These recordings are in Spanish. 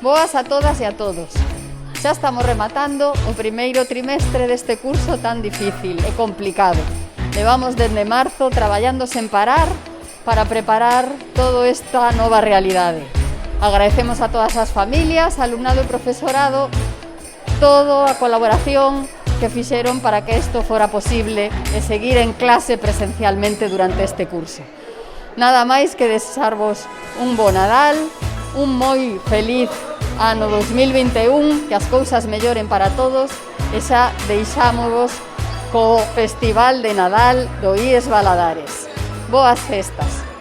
Boas a todas e a todos. Xa estamos rematando o primeiro trimestre deste curso tan difícil e complicado. Levamos dende marzo traballando sen parar para preparar toda esta nova realidade. Agradecemos a todas as familias, alumnado e profesorado, toda a colaboración que fixeron para que isto fora posible e seguir en clase presencialmente durante este curso. Nada máis que desexarvos un bo Nadal, un moi feliz ano 2021, que as cousas melloren para todos e xa deixámosvos co Festival de Nadal do IES Valadares. Boas festas!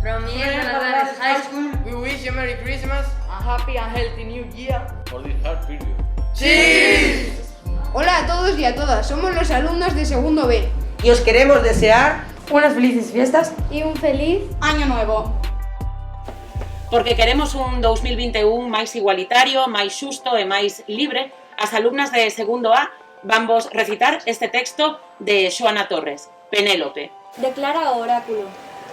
From Miguel Valadares High School, we wish you Merry Christmas, a happy and healthy new year for this hard period. ¡Cheers! Hola a todos y a todas, somos los alumnos de segundo B. Y os queremos desear unas felices fiestas y un feliz Año Nuevo. Porque queremos un 2021 máis igualitario, máis xusto e máis libre, as alumnas de segundo A vamos recitar este texto de Xoana Torres, Penélope. Declara o oráculo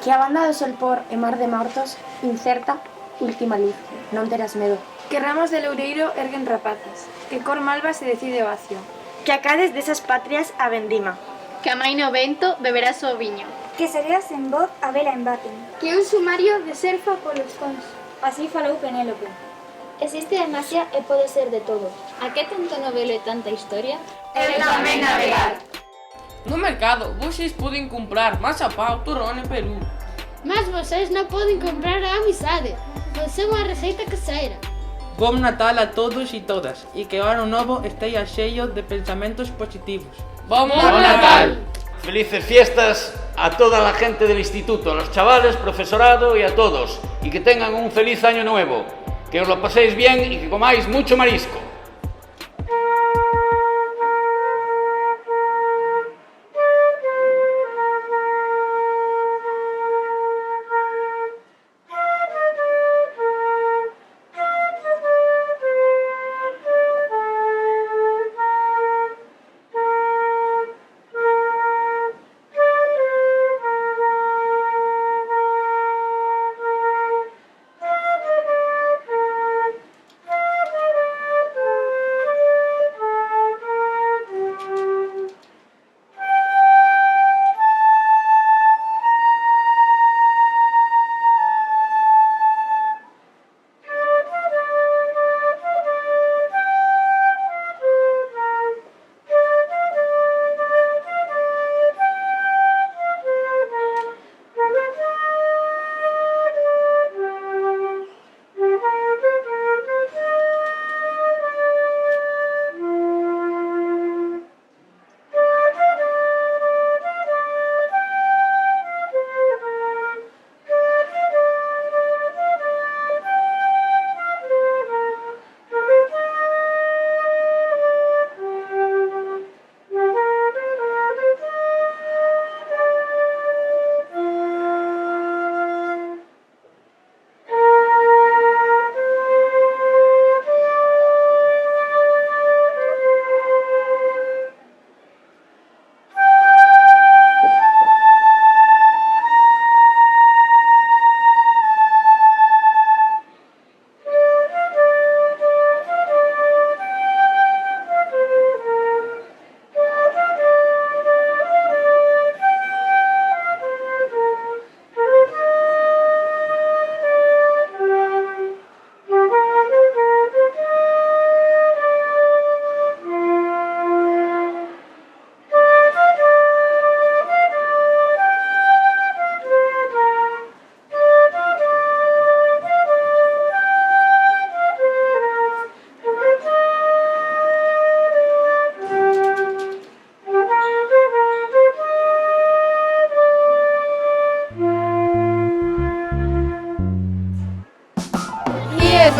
que a banda do sol por e mar de mortos incerta última luz, non terás medo. Que ramos de loureiro erguen rapazas, que cor malva se decide o acio, que acades desas patrias a vendima, que a mai no vento beberás o viño, que sereas en voz a vela embaten, que un sumario deserfa polos cons. Así falou Penélope. Existe a magia e pode ser de todo. A que tanto novelo e tanta historia? Eu tamén navegar. No mercado, vocês podem comprar mazapão, turrón e peru. Mas vocês non poden comprar a amizade. Você é unha receita caseira. Bom Natal a todos e todas e que o ano novo esteja cheio de pensamentos positivos. ¡Bom Natal! Felices fiestas a toda la gente del instituto, a los chavales, profesorado y a todos. Y que tengan un feliz año nuevo. Que os lo paséis bien y que comáis mucho marisco.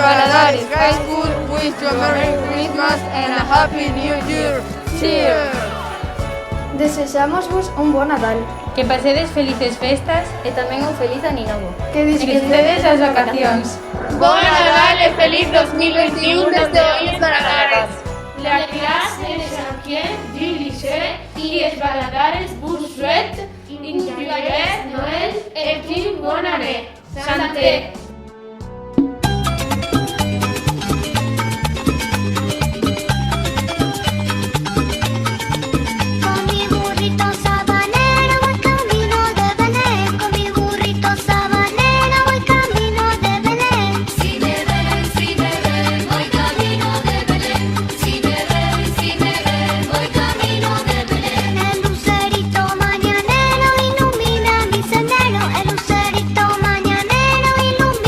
Valadares High School wish you a Merry Christmas and a Happy New Year. Cheers! Desexámosvos un bon Nadal. Que pasedes felices festas e tamén un feliz ano novo. Que disfrutedes as vacacións. Bon Nadal e feliz 2021 desde Oís Valadares. La classe de Saint-Pierre du lycée Ies Valadares vous souhaite une joyeuse Noël et une bonne année. Santé! Mañanero ilumina mi sendero, el lucerito mañanero ilumina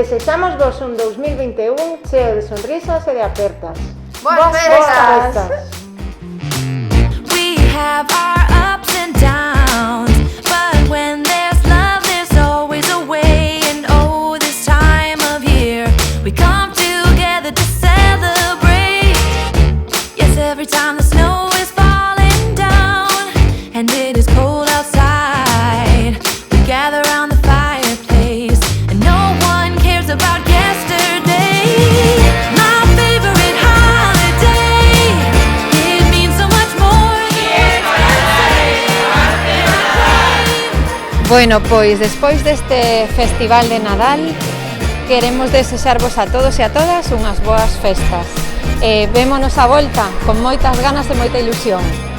Desexamos vos un 2021 cheo de sonrisas e de apertas. Boas festas! We have our ups and downs, but when there's love, there's always a way. And oh, this time of year, we come together to celebrate. Yes, every time the snow is falling down and it is cold outside, we gather around the fireplace and no one cares about yesterday. My favorite holiday, it means so much more. Bueno, pois despois deste festival de Nadal queremos desexarvos a todos e a todas unhas boas festas. Vémonos a volta con moitas ganas e moita ilusión.